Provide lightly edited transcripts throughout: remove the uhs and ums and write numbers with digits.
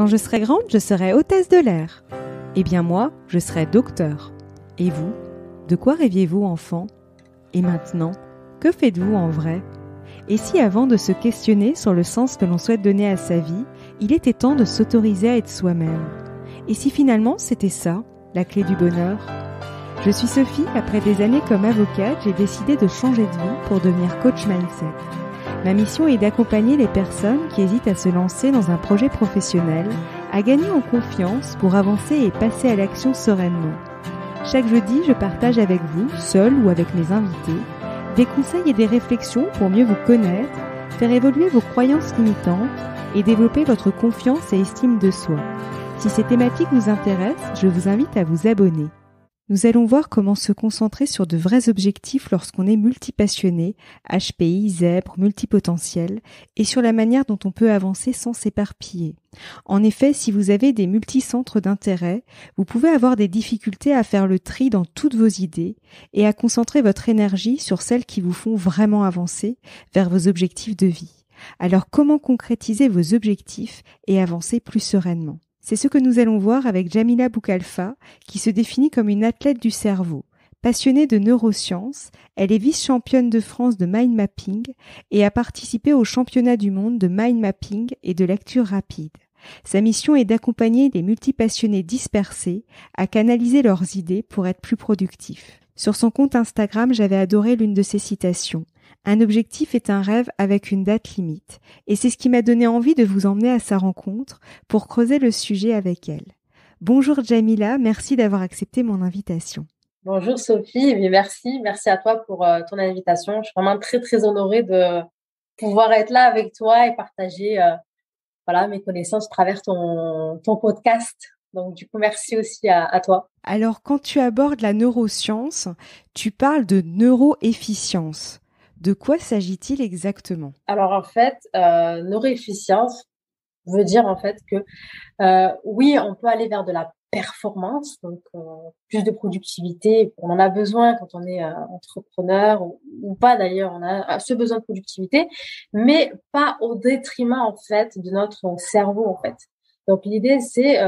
Quand je serai grande, je serai hôtesse de l'air. Eh bien moi, je serai docteur. Et vous, de quoi rêviez-vous enfant ? Et maintenant, que faites-vous en vrai ? Et si avant de se questionner sur le sens que l'on souhaite donner à sa vie, il était temps de s'autoriser à être soi-même ? Et si finalement c'était ça, la clé du bonheur ? Je suis Sophie, après des années comme avocate, j'ai décidé de changer de vie pour devenir coach mindset. Ma mission est d'accompagner les personnes qui hésitent à se lancer dans un projet professionnel, à gagner en confiance pour avancer et passer à l'action sereinement. Chaque jeudi, je partage avec vous, seul ou avec mes invités, des conseils et des réflexions pour mieux vous connaître, faire évoluer vos croyances limitantes et développer votre confiance et estime de soi. Si ces thématiques vous intéressent, je vous invite à vous abonner. Nous allons voir comment se concentrer sur de vrais objectifs lorsqu'on est multipassionné, HPI, zèbre, multipotentiel, et sur la manière dont on peut avancer sans s'éparpiller. En effet, si vous avez des multicentres d'intérêt, vous pouvez avoir des difficultés à faire le tri dans toutes vos idées et à concentrer votre énergie sur celles qui vous font vraiment avancer vers vos objectifs de vie. Alors comment concrétiser vos objectifs et avancer plus sereinement ? C'est ce que nous allons voir avec Jamila Boukalfa, qui se définit comme une athlète du cerveau. Passionnée de neurosciences, elle est vice-championne de France de mind mapping et a participé au championnat du monde de mind mapping et de lecture rapide. Sa mission est d'accompagner les multipassionnés dispersés à canaliser leurs idées pour être plus productifs. Sur son compte Instagram, j'avais adoré l'une de ses citations. Un objectif est un rêve avec une date limite. Et c'est ce qui m'a donné envie de vous emmener à sa rencontre pour creuser le sujet avec elle. Bonjour Jamila, merci d'avoir accepté mon invitation. Bonjour Sophie, et merci à toi pour ton invitation. Je suis vraiment très très honorée de pouvoir être là avec toi et partager mes connaissances à travers ton podcast. Donc du coup, merci aussi à toi. Alors quand tu abordes la neuroscience, tu parles de neuroefficience. De quoi s'agit-il exactement ? Alors en fait, neuroefficience veut dire en fait que oui, on peut aller vers de la performance, donc plus de productivité. On en a besoin quand on est entrepreneur ou pas d'ailleurs. On a ce besoin de productivité, mais pas au détriment en fait de notre cerveau en fait. Donc l'idée c'est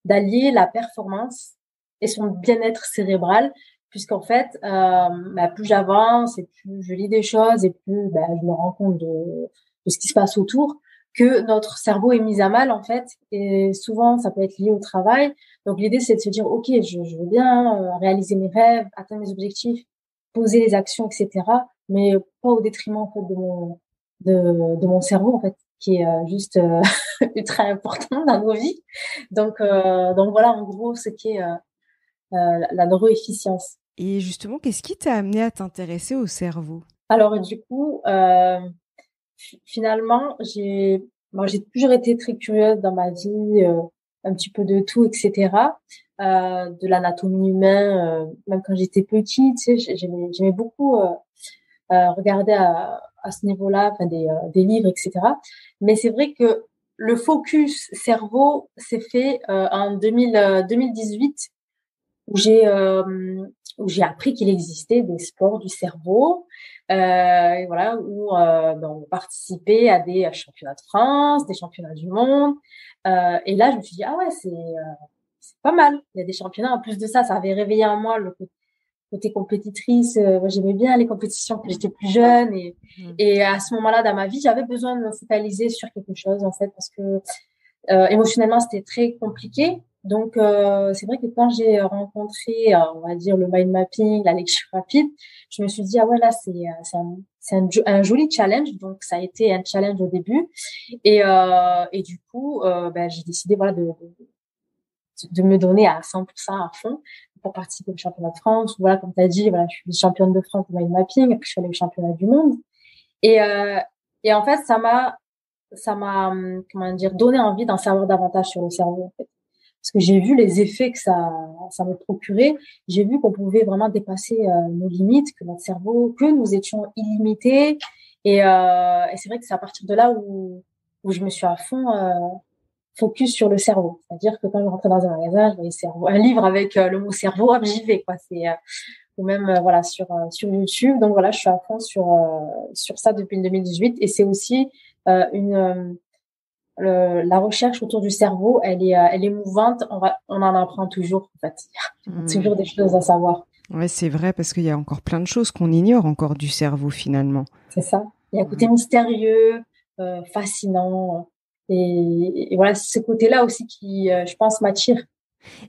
d'allier la performance et son bien-être cérébral, puisqu'en fait plus j'avance et plus je lis des choses et plus je me rends compte de ce qui se passe autour, que notre cerveau est mis à mal en fait, et souvent ça peut être lié au travail. Donc l'idée c'est de se dire ok, je veux bien réaliser mes rêves, atteindre mes objectifs, poser les actions, etc. Mais pas au détriment en fait de mon cerveau en fait, qui est juste ultra important dans nos vies. Donc voilà en gros ce qu'est la neuroefficience. Et justement, qu'est-ce qui t'a amené à t'intéresser au cerveau ? Alors du coup, finalement, j'ai toujours été très curieuse dans ma vie, un petit peu de tout, etc. De l'anatomie humaine, même quand j'étais petite, tu sais, j'aimais beaucoup regarder à ce niveau-là, enfin des livres, etc. Mais c'est vrai que le focus cerveau s'est fait en 2018, où j'ai appris qu'il existait des sports du cerveau, et voilà, où on participait à des championnats de France, des championnats du monde, et là je me suis dit ah ouais, c'est pas mal, il y a des championnats. En plus de ça, ça avait réveillé en moi le côté compétitrice. Moi, j'aimais bien les compétitions quand j'étais plus jeune, et à ce moment-là dans ma vie, j'avais besoin de me focaliser sur quelque chose en fait, parce que émotionnellement c'était très compliqué. Donc c'est vrai que quand j'ai rencontré on va dire le mind mapping, la lecture rapide, je me suis dit ah ouais, là c'est un joli challenge. Donc ça a été un challenge au début, et du coup j'ai décidé voilà de me donner à 100% à fond pour participer au championnat de France. Voilà, comme tu as dit, voilà, je suis championne de France de mind mapping, après je suis allée au championnat du monde, et en fait ça m'a comment dire, donné envie d'en savoir davantage sur le cerveau en fait, parce que j'ai vu les effets que ça me procurait. J'ai vu qu'on pouvait vraiment dépasser nos limites, que notre cerveau, que nous étions illimités, et c'est vrai que c'est à partir de là où je me suis à fond focus sur le cerveau. C'est-à-dire que quand je rentrais dans un magasin, je voyais cerveau, un livre avec le mot cerveau, hop, j'y vais quoi. C'est ou même voilà sur YouTube. Donc voilà, je suis à fond sur ça depuis le 2018, et c'est aussi une la recherche autour du cerveau, elle est mouvante. On en apprend toujours, en fait. Il y a toujours des choses à savoir. Ouais, c'est vrai parce qu'il y a encore plein de choses qu'on ignore encore du cerveau finalement. C'est ça. Il y a un côté Ouais. mystérieux, fascinant. Et voilà, c'est ce côté-là aussi qui, je pense, m'attire.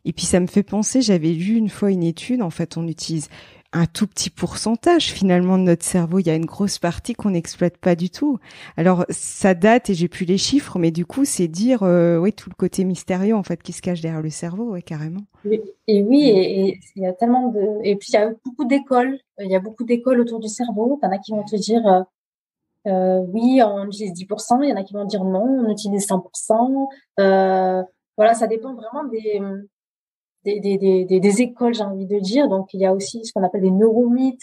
Et puis ça me fait penser, j'avais lu une fois une étude, en fait on utilise un tout petit pourcentage finalement de notre cerveau, il y a une grosse partie qu'on n'exploite pas du tout. Alors ça date et j'ai plus les chiffres, mais du coup c'est dire oui tout le côté mystérieux en fait qui se cache derrière le cerveau, ouais carrément. Et oui, Mm. et il y a tellement de, et puis il y a beaucoup d'écoles. Il y a beaucoup d'écoles autour du cerveau. T'en as qui vont te dire, oui, on utilise 10%. Il y en a qui vont dire non, on utilise 100%. Voilà, ça dépend vraiment des écoles, j'ai envie de dire. Donc, il y a aussi ce qu'on appelle des neuromythes.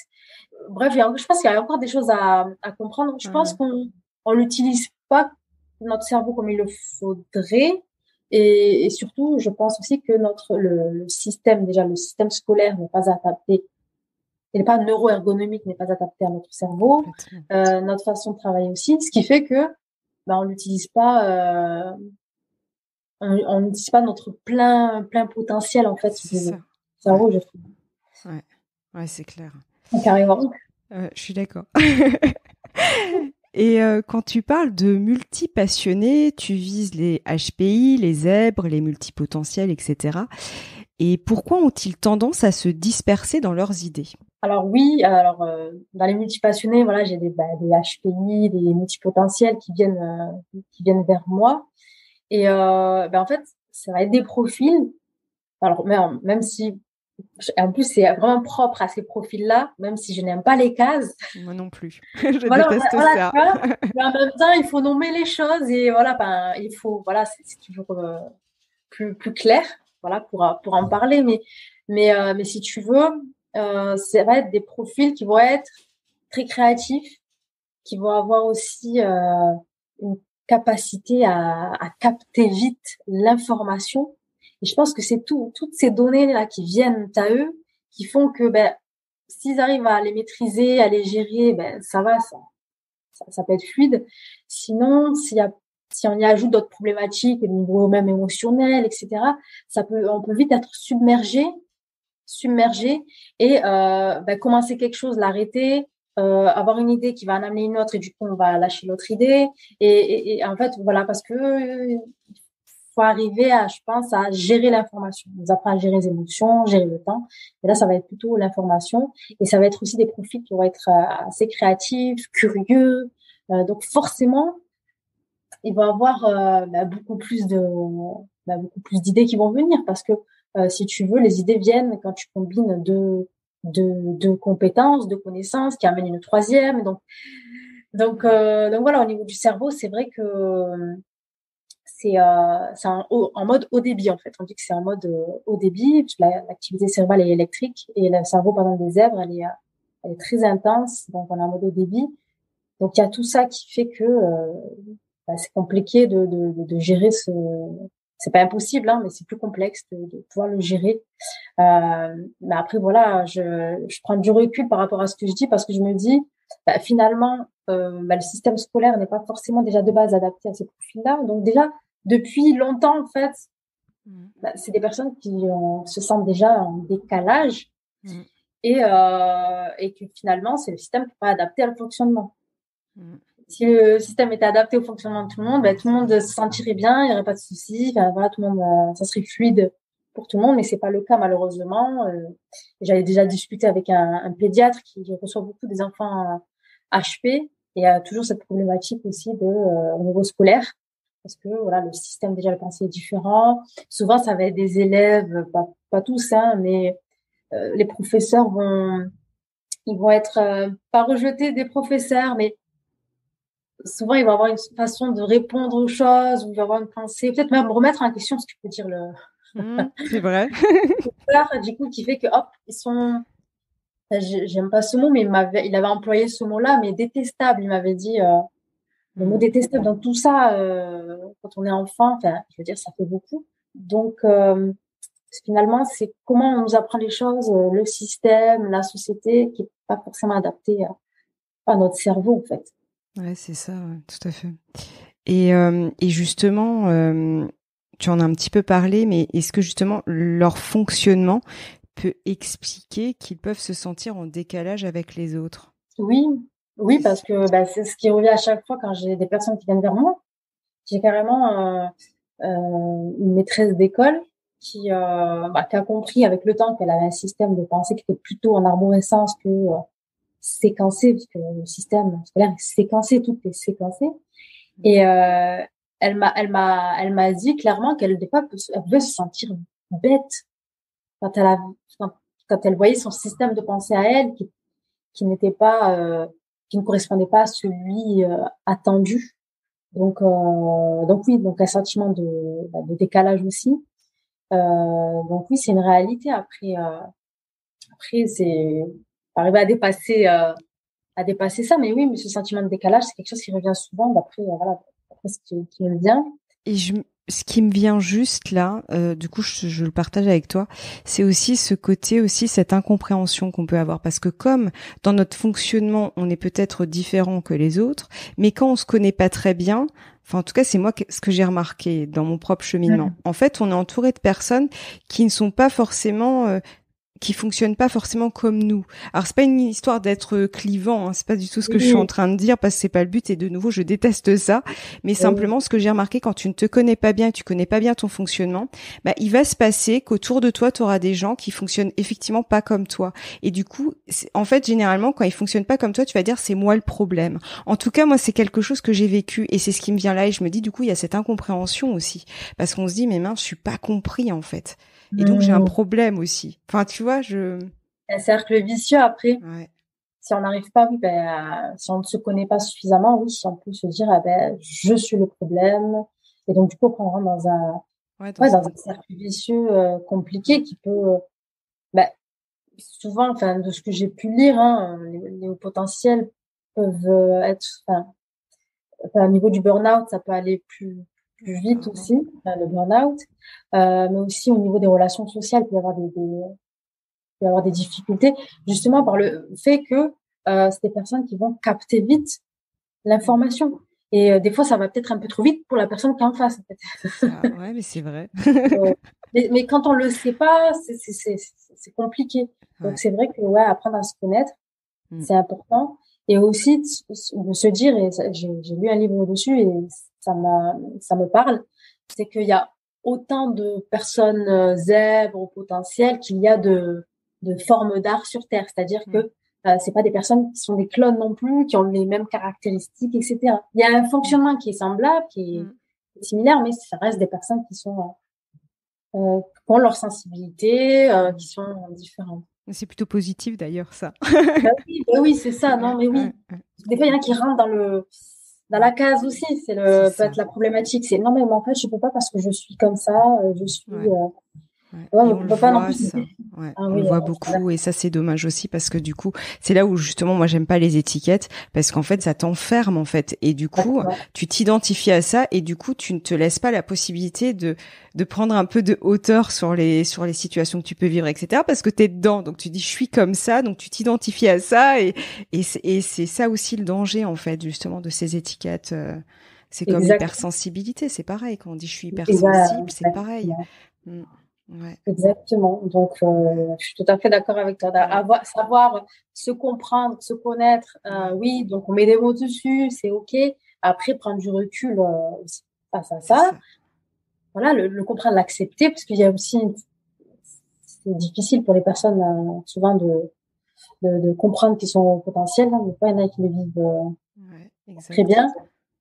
Bref, je pense qu'il y a encore des choses à comprendre. Je pense Ouais. qu'on n'utilise pas notre cerveau comme il le faudrait. Et surtout, je pense aussi que le système, déjà, le système scolaire n'est pas adapté. Il n'est pas neuro-ergonomique, n'est pas adapté à notre cerveau. Complètement. Notre façon de travailler aussi. Ce qui fait que, ben, on n'utilise pas, on n'utilise pas notre plein potentiel, en fait, C'est du ça. Ouais, cerveau, je trouve. ouais, ouais, c'est clair. Carrément. Je suis d'accord. Et quand tu parles de multipassionnés, tu vises les HPI, les zèbres, les multipotentiels, etc. Et pourquoi ont-ils tendance à se disperser dans leurs idées? Alors oui, alors dans les multipassionnés, voilà, j'ai des HPI, des multipotentiels qui viennent vers moi. Et en fait, ça va être des profils. Alors même si, en plus c'est vraiment propre à ces profils-là, même si je n'aime pas les cases. Moi non plus. Je Voilà, déteste voilà, ça. tu vois. Mais en même temps, il faut nommer les choses et voilà, ben il faut, voilà, c'est toujours plus clair, voilà, pour en parler. Mais si tu veux, ça va être des profils qui vont être très créatifs, qui vont avoir aussi une capacité à capter vite l'information. Et je pense que c'est toutes ces données-là qui viennent à eux, qui font que ben, s'ils arrivent à les maîtriser, à les gérer, ben, ça va, ça peut être fluide. Sinon, si on y ajoute d'autres problématiques, au niveau même émotionnel, etc., on peut vite être submergé et ben, commencer quelque chose, l'arrêter, avoir une idée qui va en amener une autre et du coup on va lâcher l'autre idée et en fait voilà parce que faut arriver à, je pense, à gérer l'information. On nous apprend à gérer les émotions, gérer le temps. Et là, ça va être plutôt l'information. Et ça va être aussi des profils qui vont être assez créatifs, curieux. Donc forcément, il va y avoir beaucoup plus d'idées qui vont venir parce que si tu veux, les idées viennent quand tu combines deux compétences, deux connaissances qui amènent une troisième. Donc voilà, au niveau du cerveau, c'est vrai que c'est en mode haut débit en fait. On dit que c'est en mode haut débit, parce que l'activité cérébrale est électrique et le cerveau, par exemple, des zèbres, elle est très intense, donc on est en mode haut débit. Donc il y a tout ça qui fait que c'est compliqué de gérer ce. C'est pas impossible, hein, mais c'est plus complexe de pouvoir le gérer. Mais après voilà, je prends du recul par rapport à ce que je dis parce que je me dis finalement le système scolaire n'est pas forcément déjà de base adapté à ces profils-là. Donc déjà depuis longtemps en fait, Mm. c'est des personnes qui se sentent déjà en décalage Mm. et que finalement c'est le système qui n'est pas adapté à le fonctionnement. Mm. Si le système était adapté au fonctionnement de tout le monde se sentirait bien, il n'y aurait pas de soucis, enfin, voilà, tout le monde, ça serait fluide pour tout le monde, mais c'est pas le cas malheureusement. J'avais déjà discuté avec un pédiatre qui reçoit beaucoup des enfants HP et il y a toujours cette problématique aussi au niveau scolaire parce que voilà le système déjà le pensée est différent. Souvent ça va être des élèves, pas tous, hein, mais les professeurs ils vont être pas rejetés des professeurs, mais souvent, il va avoir une façon de répondre aux choses, ou il va avoir une pensée, peut-être même remettre en question ce que peut dire Mm. C'est vrai. le peur, du coup, qui fait que, hop, ils sont, j'aime pas ce mot, mais il avait employé ce mot-là, mais détestable. Il m'avait dit, le mot Mm. détestable dans tout ça, quand on est enfant, enfin, je veux dire, ça fait beaucoup. Donc, finalement, c'est comment on nous apprend les choses, le système, la société, qui est pas forcément adapté à notre cerveau, en fait. Ouais, c'est ça, ouais, tout à fait. Et justement, tu en as un petit peu parlé, mais est-ce que justement leur fonctionnement peut expliquer qu'ils peuvent se sentir en décalage avec les autres? Oui, oui, parce que c'est ce qui revient à chaque fois quand j'ai des personnes qui viennent vers moi. J'ai carrément une maîtresse d'école qui a compris avec le temps qu'elle avait un système de pensée qui était plutôt en arborescence que séquencé, parce que le système scolaire est séquencé, tout est séquencé. Et elle m'a dit clairement qu'elle des fois elle pouvait se sentir bête quand quand, quand elle voyait son système de pensée à elle qui n'était pas qui ne correspondait pas à celui attendu. Donc oui, donc un sentiment de décalage aussi. Donc oui, c'est une réalité. Après c'est arriver à dépasser ça. Mais oui, mais ce sentiment de décalage, c'est quelque chose qui revient souvent voilà, d'après ce qui me vient. Et ce qui me vient juste là, du coup, je le partage avec toi, c'est aussi ce côté, aussi cette incompréhension qu'on peut avoir, parce que comme dans notre fonctionnement, on est peut-être différent que les autres, mais quand on se connaît pas très bien, enfin en tout cas c'est moi ce que j'ai remarqué dans mon propre cheminement. En fait, on est entouré de personnes qui ne sont pas forcément qui fonctionnent pas forcément comme nous. Alors c'est pas une histoire d'être clivant, hein, c'est pas du tout ce que je suis en Oui, train de dire parce que c'est pas le but et de nouveau je déteste ça, mais oui, simplement ce que j'ai remarqué quand tu ne te connais pas bien, tu connais pas bien ton fonctionnement, bah il va se passer qu'autour de toi tu auras des gens qui fonctionnent effectivement pas comme toi et du coup en fait généralement quand ils fonctionnent pas comme toi, tu vas dire c'est moi le problème. En tout cas moi c'est quelque chose que j'ai vécu et c'est ce qui me vient là et je me dis du coup il y a cette incompréhension aussi parce qu'on se dit mais mince, je suis pas compris en fait. Et donc j'ai un Mmh. problème aussi. Enfin, tu vois, Un cercle vicieux après. ouais, Si on n'arrive pas, oui, si on ne se connaît pas suffisamment, oui, on peut se dire, ah je suis le problème. Et donc, du coup, on rentre ouais, dans un cercle vicieux compliqué qui peut, ben, souvent, enfin, de ce que j'ai pu lire, hein, les hauts potentiels peuvent au niveau du burn-out, ça peut aller plus vite d'accord. aussi, le burn-out, mais aussi au niveau des relations sociales, il peut y avoir peut y avoir des difficultés, justement par le fait que c'est des personnes qui vont capter vite Mm. l'information. Et des fois, ça va peut-être un peu trop vite pour la personne qui est en face. En fait. C'est ça. Ouais, mais c'est vrai. Euh, mais quand on le sait pas, c'est compliqué. Donc Ouais. c'est vrai que ouais, apprendre à se connaître, Mm. c'est important. Et aussi de se dire, et j'ai lu un livre dessus et ça me parle, c'est qu'il y a autant de personnes zèbres au potentiel qu'il y a de formes d'art sur Terre. C'est-à-dire Mm. que c'est pas des personnes qui sont des clones non plus, qui ont les mêmes caractéristiques, etc. Il y a un Mm. fonctionnement qui est semblable, Mm. qui est similaire, mais ça reste des personnes qui ont leur sensibilité, Mm. qui sont différentes. C'est plutôt positif d'ailleurs, ça. Bah oui, c'est ça. Ouais, Non, mais ouais, oui. ouais. Des fois, il y en a qui rentrent dans la case aussi. C'est Peut être ça. la problématique. C'est non, mais en fait, je peux pas parce que je suis comme ça. Je suis. Ouais. Ouais. Ouais, Et mais on on le peut pas non voit, plus. ça. Ouais. Ah On le oui. voit beaucoup et ça, c'est dommage aussi parce que du coup, c'est là où justement, moi, j'aime pas les étiquettes parce qu'en fait, ça t'enferme, en fait. Et du coup, Exactement. tu t'identifies à ça et du coup, tu ne te laisses pas la possibilité de prendre un peu de hauteur sur les situations que tu peux vivre, etc. parce que t'es dedans. Donc, tu dis, je suis comme ça. Donc, tu t'identifies à ça et c'est ça aussi le danger, en fait, justement, de ces étiquettes. C'est comme Exact. l'hypersensibilité. C'est pareil. Quand on dit je suis hypersensible, c'est pareil. Exactement. Mm. Ouais. Exactement. Donc, Ouais. je suis tout à fait d'accord avec toi. Mm. Savoir se comprendre, se connaître. Ouais. Oui, donc on met des mots dessus, c'est ok. Après, prendre du recul aussi face à C'est ça. ça. Voilà, le comprendre, l'accepter, parce qu'il y a aussi c'est difficile pour les personnes souvent de comprendre qu'ils sont potentiels. Hein, mais pas, il y en a qui le vivent Ouais, très exact. bien.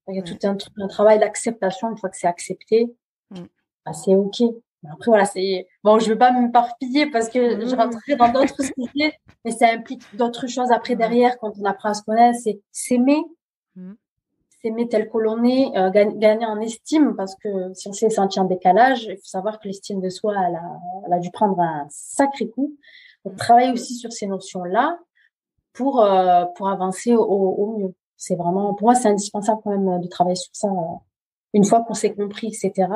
Il y a tout Ouais. un travail d'acceptation. Une fois que c'est accepté, Mm. bah, c'est OK. Mais après, voilà, c'est bon, je veux pas m'éparpiller parce que je Mm. rentrerai dans d'autres sujets, mais ça implique d'autres choses après Ouais. derrière quand on apprend à se connaître. C'est Mm. s'aimer tel que l'on est, gagner en estime, parce que si on s'est senti en décalage, il faut savoir que l'estime de soi, elle a dû prendre un sacré coup. Donc, Mm. travailler aussi sur ces notions-là pour avancer au mieux. C'est vraiment, pour moi, c'est indispensable quand même de travailler sur ça une fois qu'on s'est compris, etc.,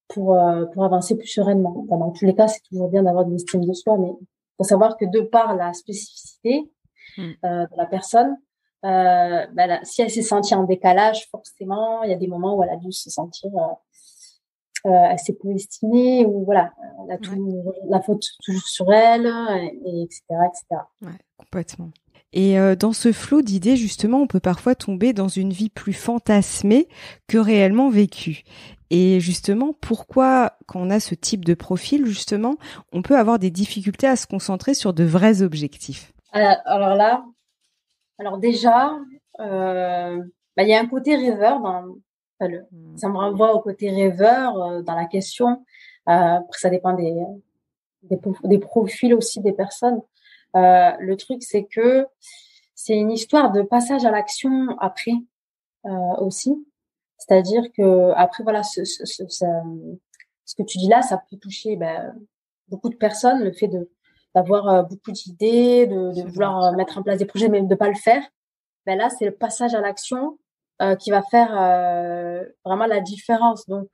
pour avancer plus sereinement. Enfin, dans tous les cas, c'est toujours bien d'avoir de l'estime de soi, mais il faut savoir que de par la spécificité Mm. de la personne, Si elle s'est sentie en décalage, forcément, il y a des moments où elle a dû se sentir assez peu estimée, ou voilà, elle a la faute toujours sur elle, et etc., etc. Ouais, complètement. Et dans ce flot d'idées, justement, on peut parfois tomber dans une vie plus fantasmée que réellement vécue. Et justement, pourquoi, quand on a ce type de profil, justement, on peut avoir des difficultés à se concentrer sur de vrais objectifs? Alors déjà, il y a un côté rêveur ça me renvoie au côté rêveur dans la question. Après, ça dépend des profils aussi des personnes. Le truc, c'est que c'est une histoire de passage à l'action après aussi. C'est-à-dire que après, voilà, ce que tu dis là, ça peut toucher beaucoup de personnes, le fait d'avoir beaucoup d'idées, de vouloir mettre en place des projets, mais de pas le faire. Là, c'est le passage à l'action qui va faire vraiment la différence. Donc,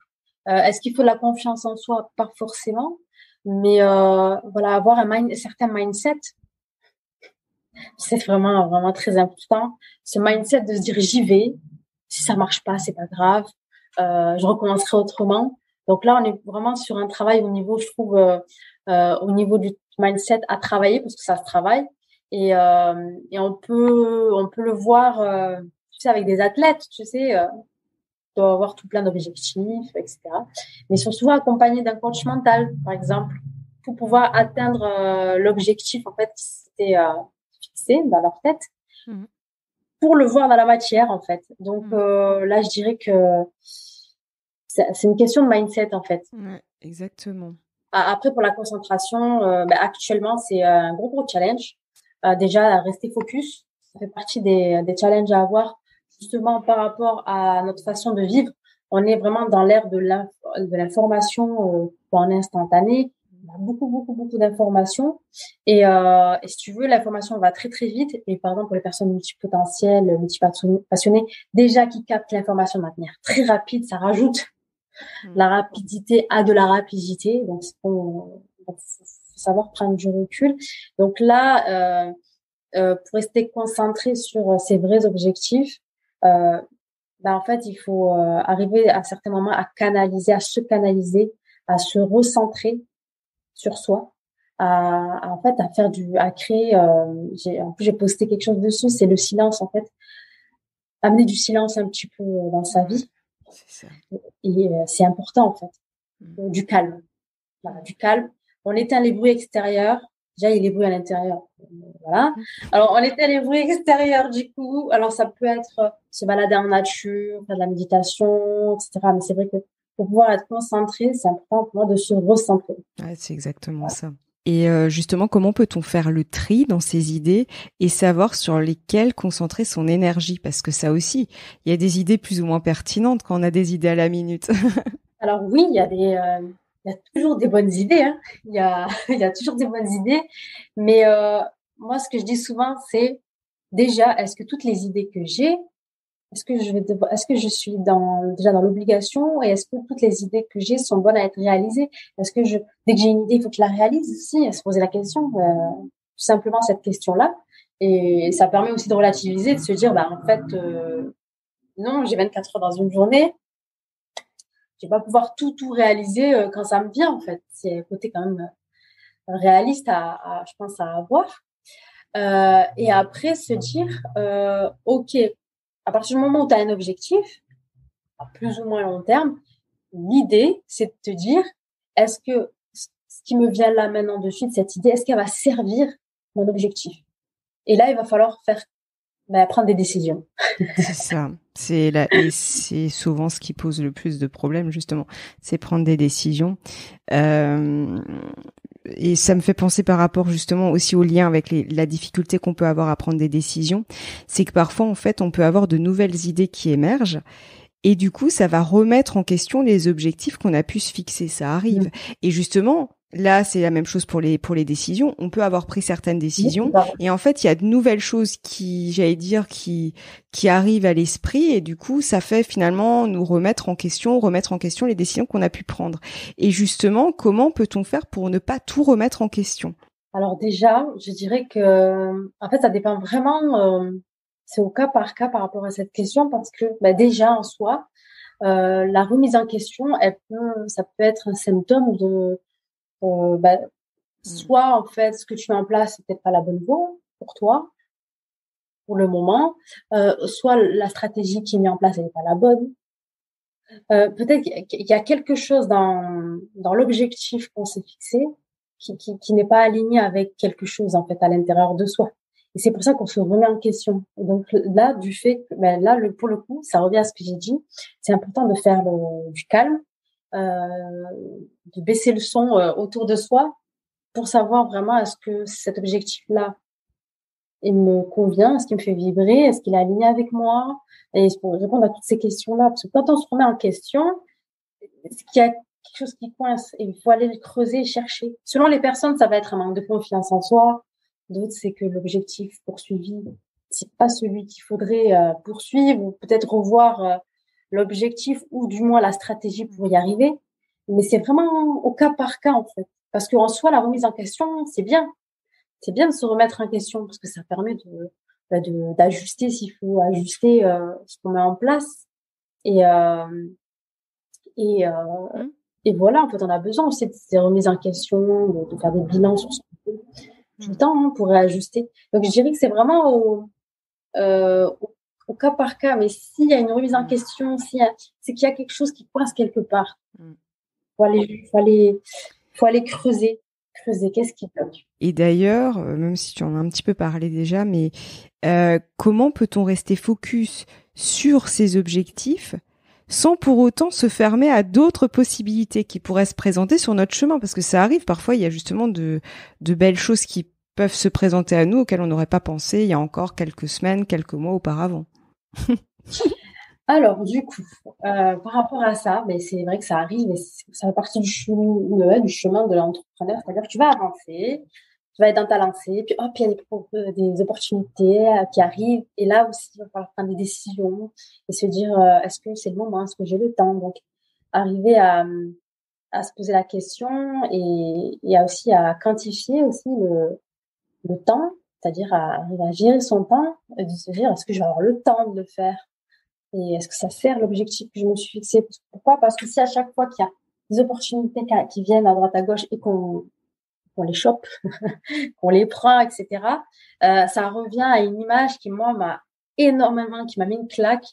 est-ce qu'il faut de la confiance en soi? Pas forcément, mais voilà, avoir un certain mindset, c'est vraiment vraiment très important. Ce mindset de se dire j'y vais, si ça marche pas, c'est pas grave, je recommencerai autrement. Donc là, on est vraiment sur un travail au niveau, je trouve, au niveau du mindset à travailler, parce que ça se travaille, et on peut le voir, tu sais, avec des athlètes, tu sais, doivent avoir tout plein d'objectifs, etc. Mais ils sont souvent accompagnés d'un coach mental, par exemple, pour pouvoir atteindre l'objectif en fait qui s'était fixé dans leur tête, pour le voir dans la matière en fait. Donc là, je dirais que c'est une question de mindset en fait. Ouais, exactement. Après, pour la concentration, actuellement, c'est un gros challenge. Déjà, rester focus, ça fait partie des challenges à avoir, justement par rapport à notre façon de vivre. On est vraiment dans l'ère de l'information en instantané. On a beaucoup d'informations. Et si tu veux, l'information va très, très vite. Et par exemple, pour les personnes multipotentielles, multipassionnées, déjà qui captent l'information de manière très rapide, ça rajoute la rapidité à de la rapidité. Donc, faut savoir prendre du recul. Donc là, pour rester concentré sur ses vrais objectifs, en fait, il faut arriver à certains moments à se canaliser, à se recentrer sur soi, en fait, à créer. En plus, j'ai posté quelque chose dessus, c'est le silence, en fait, amener du silence un petit peu dans sa vie. C'est ça. Et c'est important, en fait, du calme. Voilà, du calme. On éteint les bruits extérieurs. Déjà, il y a les bruits à l'intérieur. Voilà. Alors, on éteint les bruits extérieurs, du coup. Alors, ça peut être se balader en nature, faire de la méditation, etc. Mais c'est vrai que pour pouvoir être concentré, c'est important pour moi de se recentrer. Ouais, c'est exactement ça. Et justement, comment peut-on faire le tri dans ces idées et savoir sur lesquelles concentrer son énergie? Parce que ça aussi, il y a des idées plus ou moins pertinentes quand on a des idées à la minute. Alors oui, il y a toujours des bonnes idées, hein. Il y a toujours des bonnes idées. Mais moi, ce que je dis souvent, c'est déjà, est-ce que toutes les idées que j'ai, est-ce que je suis déjà dans l'obligation, et est-ce que toutes les idées que j'ai sont bonnes à être réalisées? Dès que j'ai une idée, il faut que je la réalise aussi, à se poser la question, tout simplement cette question-là. Et ça permet aussi de relativiser, de se dire, en fait, non, j'ai 24 heures dans une journée. Je vais pas pouvoir tout réaliser quand ça me vient, en fait. C'est un côté quand même réaliste je pense, à avoir. Et après, se dire, OK, à partir du moment où tu as un objectif, à plus ou moins long terme, l'idée, c'est de te dire, est-ce que ce qui me vient là maintenant de suite, cette idée, est-ce qu'elle va servir mon objectif? Et là, il va falloir prendre des décisions. C'est ça. Et c'est souvent ce qui pose le plus de problèmes, justement. C'est prendre des décisions. Et ça me fait penser par rapport justement aussi au lien avec la difficulté qu'on peut avoir à prendre des décisions. C'est que parfois, en fait, on peut avoir de nouvelles idées qui émergent. Et du coup, ça va remettre en question les objectifs qu'on a pu se fixer. Ça arrive. Et justement, là, c'est la même chose pour les décisions. On peut avoir pris certaines décisions et en fait, il y a de nouvelles choses qui arrivent à l'esprit et du coup, ça fait finalement nous remettre en question les décisions qu'on a pu prendre. Et justement, comment peut-on faire pour ne pas tout remettre en question? Alors déjà, je dirais que en fait, ça dépend vraiment c'est au cas par cas par rapport à cette question parce que déjà en soi, la remise en question, ça peut être un symptôme de soit en fait ce que tu mets en place c'est peut-être pas la bonne voie pour toi pour le moment, soit la stratégie qui est mise en place elle n'est pas la bonne. Peut-être qu'il y a quelque chose dans l'objectif qu'on s'est fixé qui n'est pas aligné avec quelque chose en fait à l'intérieur de soi. Et c'est pour ça qu'on se remet en question. Et donc là, du fait que pour le coup, ça revient à ce que j'ai dit. C'est important de faire du calme, de baisser le son autour de soi pour savoir vraiment est-ce que cet objectif-là il me convient, est-ce qu'il me fait vibrer, est-ce qu'il est aligné avec moi, et pour répondre à toutes ces questions-là, parce que quand on se remet en question, c'est qu'il y a quelque chose qui coince et il faut aller le creuser et chercher. Selon les personnes, ça va être un manque de confiance en soi. D'autres, c'est que l'objectif poursuivi, c'est pas celui qu'il faudrait poursuivre ou peut-être revoir l'objectif ou du moins la stratégie pour y arriver. Mais c'est vraiment au cas par cas, en fait. Parce qu'en soi, la remise en question, c'est bien. C'est bien de se remettre en question parce que ça permet d'ajuster s'il faut ajuster ce qu'on met en place. Et, et, euh, et voilà, en fait, on a besoin aussi de ces remises en question, de faire des bilans sur ce qu'on fait tout le temps pour réajuster. Donc, je dirais que c'est vraiment au cas par cas. Mais s'il y a une remise en question, c'est qu'il y a quelque chose qui coince quelque part. Faut aller creuser. Qu'est-ce qui bloque? Et d'ailleurs, même si tu en as un petit peu parlé déjà, mais comment peut-on rester focus sur ses objectifs sans pour autant se fermer à d'autres possibilités qui pourraient se présenter sur notre chemin? Parce que ça arrive, parfois il y a justement de belles choses qui peuvent se présenter à nous auxquelles on n'aurait pas pensé il y a encore quelques semaines, quelques mois auparavant. Alors, du coup, par rapport à ça, mais c'est vrai que ça arrive, mais ça fait partie du chemin de l'entrepreneur. C'est-à-dire que tu vas avancer, tu vas être dans ta lancée, puis hop, il y a des opportunités qui arrivent. Et là aussi, il va falloir prendre des décisions et se dire, est-ce que c'est le moment, est-ce que j'ai le temps? Donc, arriver à se poser la question et aussi à quantifier aussi le temps, c'est-à-dire à arriver à gérer son temps et de se dire, est-ce que je vais avoir le temps de le faire? Et est-ce que ça sert l'objectif que je me suis fixé? Pourquoi? Parce que si à chaque fois qu'il y a des opportunités qui viennent à droite à gauche et qu'on les chope, qu'on les prend, etc., ça revient à une image qui, moi, qui m'a mis une claque.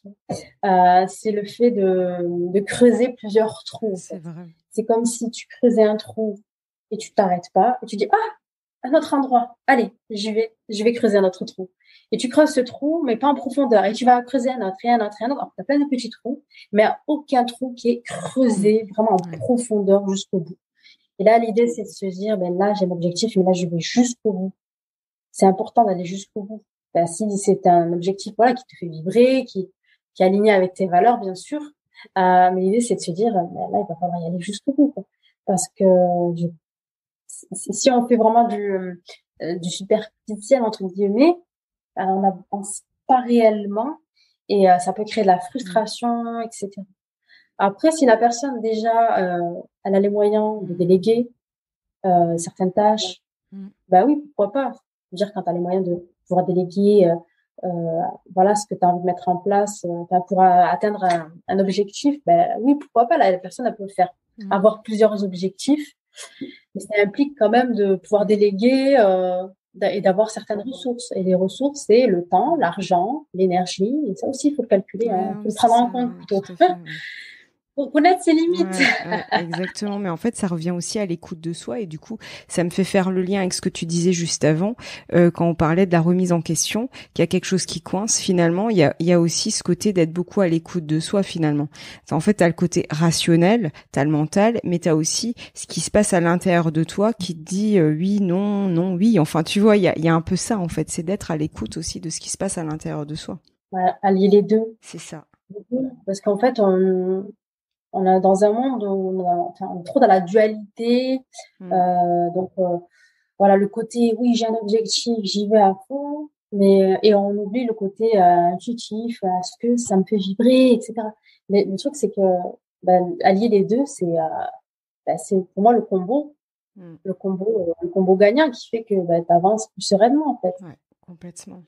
C'est le fait de creuser plusieurs trous. En fait. C'est vrai. C'est comme si tu creusais un trou et tu t'arrêtes pas et tu dis, un autre endroit. Allez, je vais creuser un autre trou. Et tu creuses ce trou, mais pas en profondeur. Et tu vas creuser un autre et un autre et un autre. Tu as plein de petits trous, mais aucun trou qui est creusé vraiment en profondeur jusqu'au bout. Et là, l'idée, c'est de se dire, là, j'ai l'objectif, mais là, je vais jusqu'au bout. C'est important d'aller jusqu'au bout. Si c'est un objectif, voilà, qui te fait vibrer, qui est aligné avec tes valeurs, bien sûr. Mais l'idée, c'est de se dire, là, il va falloir y aller jusqu'au bout, quoi. Parce que si on fait vraiment du superficiel, entre guillemets, on n'avance pas réellement et ça peut créer de la frustration, etc. Après, si la personne déjà elle a les moyens de déléguer certaines tâches, oui, pourquoi pas. Dire quand tu as les moyens de pouvoir déléguer voilà ce que tu as envie de mettre en place pour atteindre un objectif, oui, pourquoi pas. La personne elle peut faire avoir plusieurs objectifs, mais ça implique quand même de pouvoir déléguer et d'avoir certaines ressources. Et les ressources, c'est le temps, l'argent, l'énergie. Et ça aussi, il faut le calculer. Il faut le prendre en compte plutôt. Pour connaître ses limites. Exactement. Mais en fait, ça revient aussi à l'écoute de soi. Et du coup, ça me fait faire le lien avec ce que tu disais juste avant, quand on parlait de la remise en question, qu'il y a quelque chose qui coince. Finalement, il y a aussi ce côté d'être beaucoup à l'écoute de soi, finalement. En fait, t'as le côté rationnel, t'as le mental, mais t'as aussi ce qui se passe à l'intérieur de toi qui te dit oui, non, non, oui. Enfin, tu vois, il y a un peu ça, en fait. C'est d'être à l'écoute aussi de ce qui se passe à l'intérieur de soi. Voilà, allier les deux. C'est ça. Parce qu'en fait, on est dans un monde où on est trop dans la dualité. Donc, voilà, le côté, oui, j'ai un objectif, j'y vais à fond. Et on oublie le côté intuitif, est-ce que ça me fait vibrer, etc. Mais le truc, c'est que allier les deux, c'est pour moi le combo. Le combo gagnant qui fait que tu avances plus sereinement, en fait. Ouais, complètement.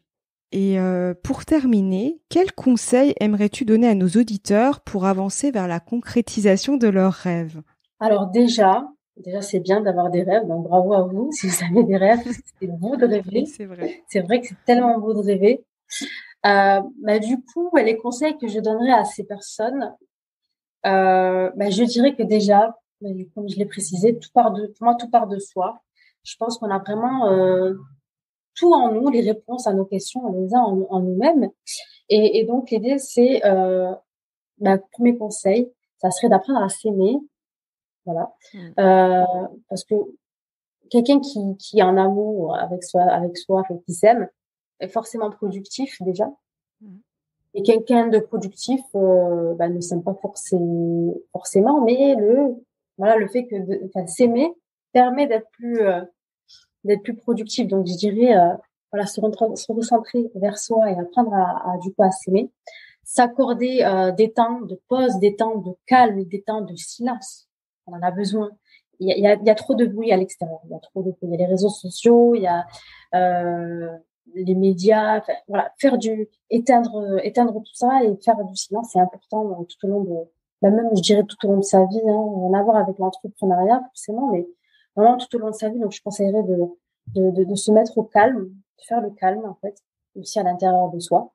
Et pour terminer, quels conseils aimerais-tu donner à nos auditeurs pour avancer vers la concrétisation de leurs rêves? Alors déjà, c'est bien d'avoir des rêves, donc bravo à vous si vous avez des rêves, parce que c'est beau de Oui, rêver. c'est vrai. C'est vrai que c'est tellement beau de rêver. Du coup, les conseils que je donnerais à ces personnes, je dirais que déjà, comme je l'ai précisé, pour moi, tout part de soi. Je pense qu'on a vraiment tout en nous, les réponses à nos questions, on les a en nous-mêmes. Et donc, l'idée, c'est, premier conseil, ça serait d'apprendre à s'aimer. Voilà. Parce que quelqu'un qui est en amour avec soi, qui s'aime, est forcément productif déjà. Et quelqu'un de productif ne s'aime pas forcément, mais le fait que s'aimer permet d'être plus productif. Donc je dirais se recentrer vers soi et apprendre du coup à s'aimer, s'accorder des temps de pause, des temps de calme, des temps de silence. On en a besoin. Il y a trop de bruit à l'extérieur. Il y a trop de bruit. Il y a les réseaux sociaux, il y a les médias. Enfin, voilà, éteindre tout ça et faire du silence, c'est important tout au long même je dirais tout au long de sa vie. Hein, rien à voir avec l'entrepreneuriat forcément, mais vraiment tout au long de sa vie. Donc je conseillerais de se mettre au calme, de faire le calme en fait, aussi à l'intérieur de soi.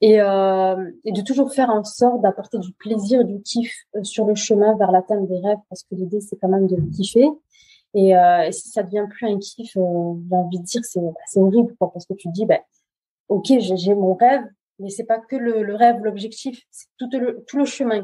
Et de toujours faire en sorte d'apporter du plaisir, du kiff sur le chemin vers l'atteinte des rêves, parce que l'idée c'est quand même de kiffer. Et si ça devient plus un kiff, j'ai envie de dire c'est horrible quoi, parce que tu te dis ok, j'ai mon rêve, mais c'est pas que le rêve, l'objectif, c'est tout le chemin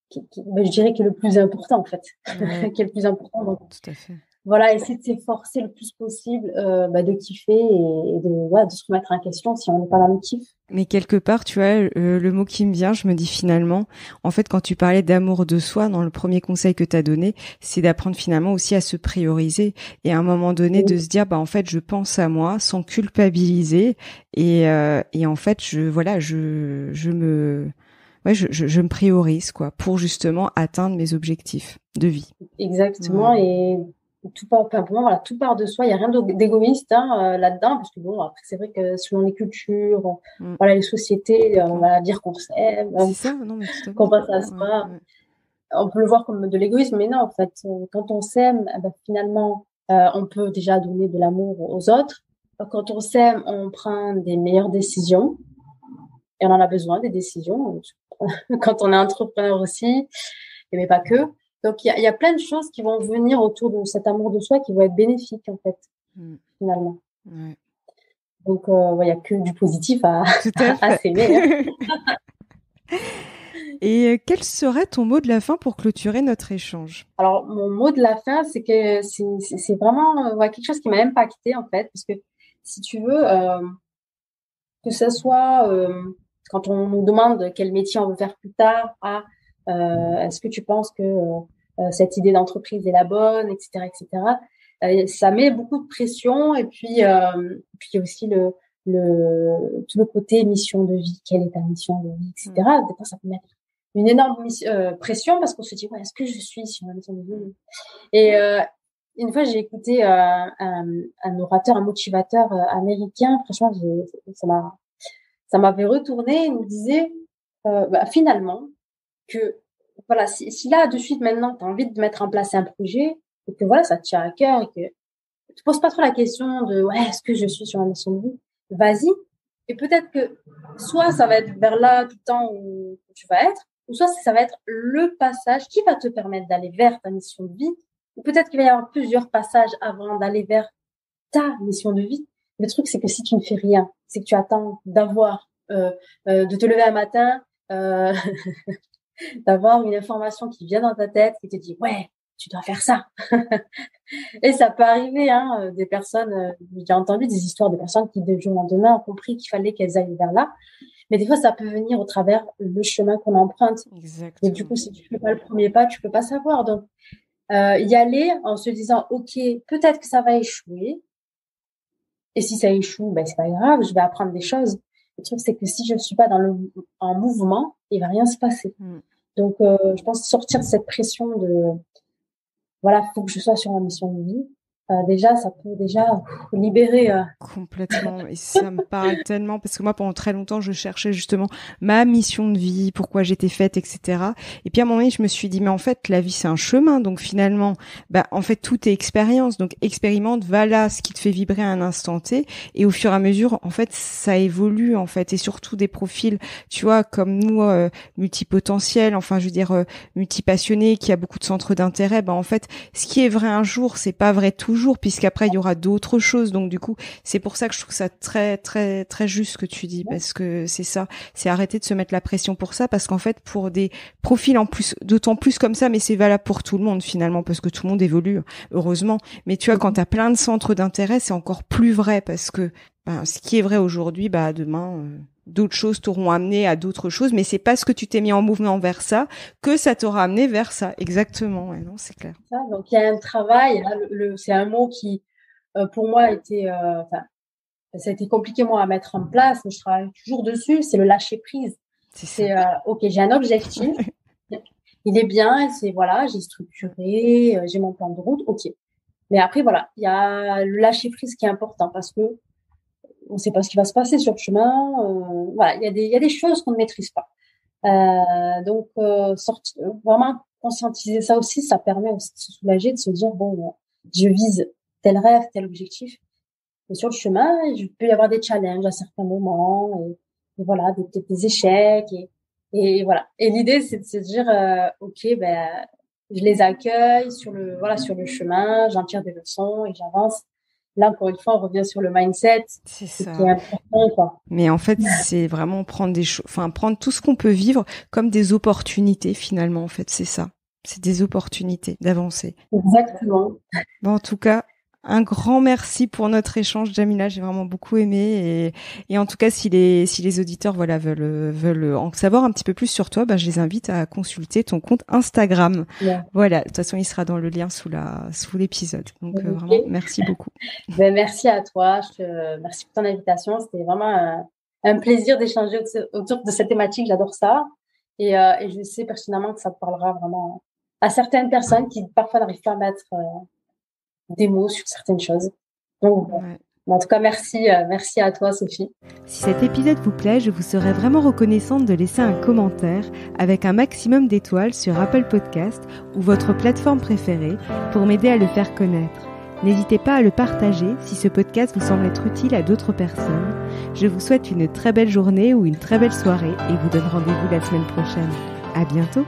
je dirais qui est le plus important en fait, Ouais. qui est le plus important. Donc Tout à fait. voilà, essayer de s'efforcer le plus possible de kiffer et de se remettre en question si on n'est pas dans le kiff. Mais quelque part, tu vois, le mot qui me vient, je me dis finalement, en fait, quand tu parlais d'amour de soi, dans le premier conseil que tu as donné, c'est d'apprendre finalement aussi à se prioriser et à un moment donné de se dire, en fait, je pense à moi sans culpabiliser et en fait, je me priorise quoi pour justement atteindre mes objectifs de vie. Exactement. Ouais. Et pour moi, voilà, tout part de soi. Il n'y a rien d'égoïste là-dedans, parce que bon, après, c'est vrai que selon les cultures, Mm. voilà, les sociétés, on Complètement. va dire qu'on s'aime, C'est ça, non mais tout à qu'on fait. pense à Ouais, soi. ouais. On peut le voir comme de l'égoïsme, mais non, en fait, quand on s'aime, finalement, on peut déjà donner de l'amour aux autres. Quand on s'aime, on prend des meilleures décisions. Et on en a besoin des décisions. Quand on est entrepreneur aussi, mais pas que. Donc, il y a plein de choses qui vont venir autour de cet amour de soi qui vont être bénéfiques, en fait, finalement. Ouais. Donc, il y a que du positif Tout à à fait. s'aimer. Hein. Et quel serait ton mot de la fin pour clôturer notre échange? Alors, mon mot de la fin, c'est que c'est vraiment quelque chose qui m'a impacté, en fait, parce que si tu veux, que ce soit quand on nous demande quel métier on veut faire plus tard, est-ce que tu penses que cette idée d'entreprise est la bonne, etc., etc. Ça met beaucoup de pression et puis il y a aussi tout le côté mission de vie, quelle est ta mission de vie, etc. Des fois, ça peut mettre une énorme pression parce qu'on se dit ouais, est-ce que je suis sur la mission de vie? Et une fois, j'ai écouté un orateur, un motivateur américain. Franchement, ça m'avait retourné. Il me disait finalement que voilà, si là de suite maintenant tu as envie de mettre en place un projet et que voilà, ça te tient à cœur et que tu poses pas trop la question de ouais, est-ce que je suis sur la mission de vie? Vas-y. Et peut-être que soit ça va être vers là tout le temps où tu vas être, ou soit ça va être le passage qui va te permettre d'aller vers ta mission de vie. Ou peut-être qu'il va y avoir plusieurs passages avant d'aller vers ta mission de vie. Le truc, c'est que si tu ne fais rien, c'est que tu attends d'avoir, de te lever un matin, d'avoir une information qui vient dans ta tête, qui te dit, ouais, tu dois faire ça. Et ça peut arriver, hein, des personnes, j'ai entendu des histoires de personnes qui, de jour au lendemain, ont compris qu'il fallait qu'elles aillent vers là. Mais des fois, ça peut venir au travers le chemin qu'on emprunte. Et du Exactement. coup, si tu fais pas le premier pas, tu peux pas savoir. Donc, y aller en se disant, OK, peut-être que ça va échouer. Et si ça échoue, ben, c'est pas grave, je vais apprendre des choses. Le truc, c'est que si je ne suis pas en mouvement, il va rien se passer. Donc, je pense sortir de cette pression de, voilà, faut que je sois sur ma mission de vie. déjà, ça peut déjà libérer. Complètement. Et ça me parle tellement parce que moi, pendant très longtemps, je cherchais justement ma mission de vie, pourquoi j'étais faite, etc. Et puis à un moment donné, je me suis dit, mais en fait, la vie, c'est un chemin. Donc finalement, en fait, tout est expérience. Donc expérimente, voilà ce qui te fait vibrer à un instant T. Et au fur et à mesure, en fait, ça évolue, en fait. Et surtout des profils, tu vois, comme nous, multipotentiels, enfin, je veux dire, multipassionnés, qui a beaucoup de centres d'intérêt. En fait, ce qui est vrai un jour, c'est pas vrai toujours, puisqu'après, il y aura d'autres choses. Donc du coup, c'est pour ça que je trouve ça très très très juste ce que tu dis, parce que c'est ça, c'est arrêter de se mettre la pression pour ça, parce qu'en fait pour des profils en plus, d'autant plus comme ça, mais c'est valable pour tout le monde finalement, parce que tout le monde évolue, heureusement. Mais tu vois, quand t'as plein de centres d'intérêt, c'est encore plus vrai, parce que ce qui est vrai aujourd'hui, demain d'autres choses t'auront amené à d'autres choses, mais c'est parce que tu t'es mis en mouvement vers ça que ça t'aura amené vers ça. Exactement, ouais, non, c'est clair. Donc il y a un travail, là, c'est un mot qui pour moi ça a été compliqué moi à mettre en place, mais je travaille toujours dessus, c'est le lâcher prise. C'est OK, j'ai un objectif, il est bien, c'est voilà, j'ai structuré, j'ai mon plan de route, OK. Mais après voilà, il y a le lâcher prise qui est important parce que on ne sait pas ce qui va se passer sur le chemin. Voilà, il y a des choses qu'on ne maîtrise pas. Donc vraiment conscientiser ça aussi, ça permet aussi de se soulager, de se dire bon, je vise tel rêve, tel objectif. Et sur le chemin, il peut y avoir des challenges à certains moments, et voilà, peut-être des échecs, et voilà. Et l'idée, c'est de se dire, OK, je les accueille sur le chemin, j'en tire des leçons et j'avance. Là, encore une fois, on revient sur le mindset. C'est ça. Qui est important, quoi. Mais en fait, c'est vraiment prendre prendre tout ce qu'on peut vivre comme des opportunités, finalement, en fait, c'est ça. C'est des opportunités d'avancer. Exactement. En tout cas, un grand merci pour notre échange, Jamila. J'ai vraiment beaucoup aimé, et en tout cas, si les auditeurs veulent en savoir un petit peu plus sur toi, je les invite à consulter ton compte Instagram. Yeah. Voilà. De toute façon, il sera dans le lien sous l'épisode. Donc vraiment, merci beaucoup. Merci à toi. Merci pour ton invitation. C'était vraiment un plaisir d'échanger autour de cette thématique. J'adore ça, et je sais pertinemment que ça te parlera vraiment à certaines personnes qui parfois n'arrivent pas à mettre des mots sur certaines choses. Donc, en tout cas, merci à toi, Sophie. Si cet épisode vous plaît, je vous serais vraiment reconnaissante de laisser un commentaire avec un maximum d'étoiles sur Apple Podcast ou votre plateforme préférée pour m'aider à le faire connaître. N'hésitez pas à le partager si ce podcast vous semble être utile à d'autres personnes. Je vous souhaite une très belle journée ou une très belle soirée et vous donne rendez-vous la semaine prochaine. À bientôt!